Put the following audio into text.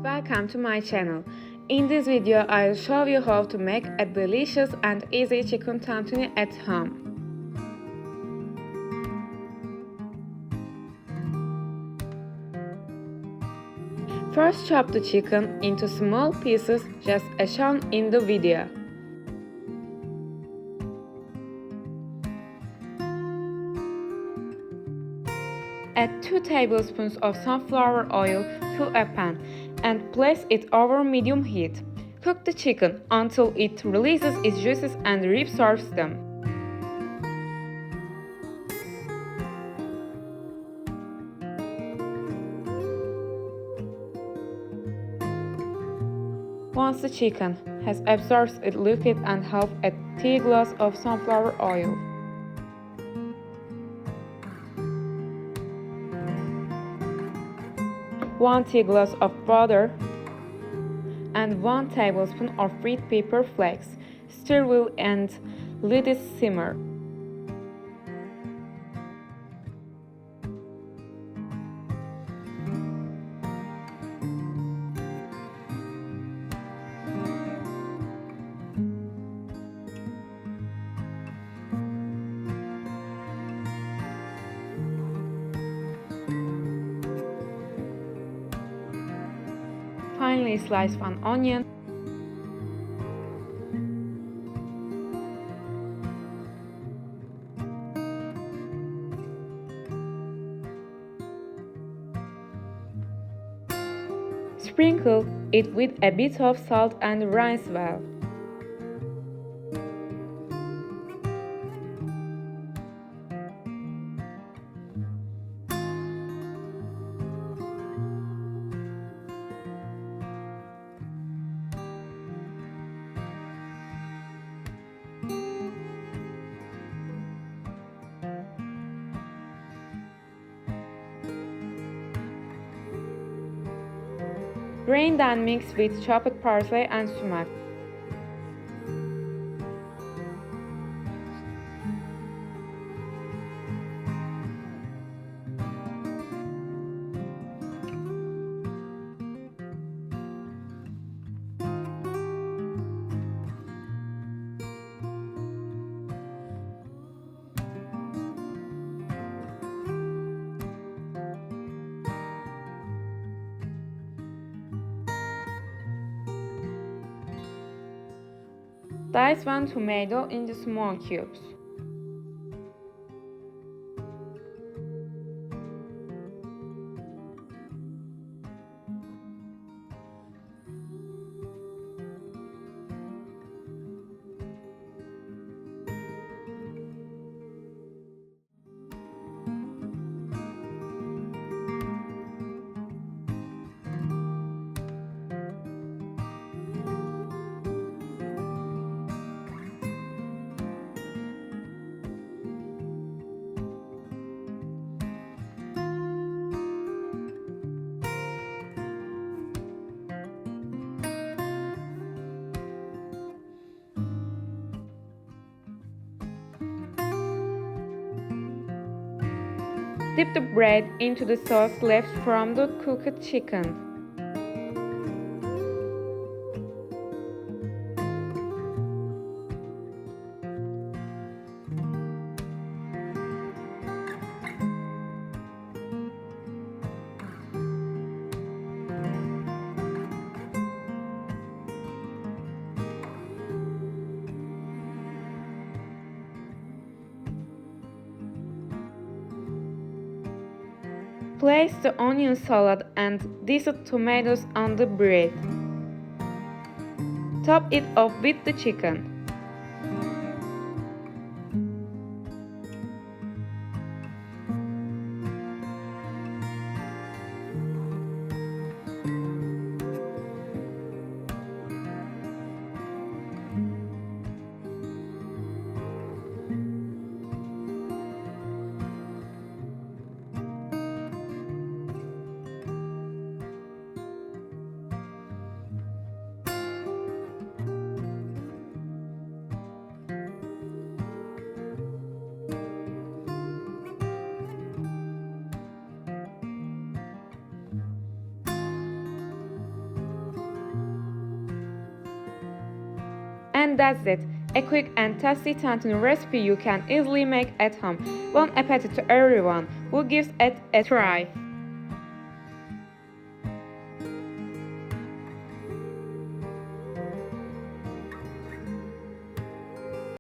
Welcome to my channel. In this video I'll show you how to make a delicious and easy chicken tantuni at home. First, chop the chicken into small pieces just as shown in the video. Add 2 tablespoons of sunflower oil to a pan and place it over medium heat. Cook the chicken until it releases its juices and reabsorbs them. Once the chicken has absorbed its liquid and half a tea glass of sunflower oil. One tea glass of butter and 1 tablespoon of red pepper flakes. Stir well and let it simmer. Finally, slice 1 onion. Sprinkle it with a bit of salt and rinse well. Drain and mix with chopped parsley and sumac. Dice 1 tomato into small cubes. Dip the bread into the sauce left from the cooked chicken. Place the onion salad and diced tomatoes on the bread. Top it off with the chicken. And that's it. A quick and tasty tantuni recipe you can easily make at home. Bon appetit to everyone who gives it a try.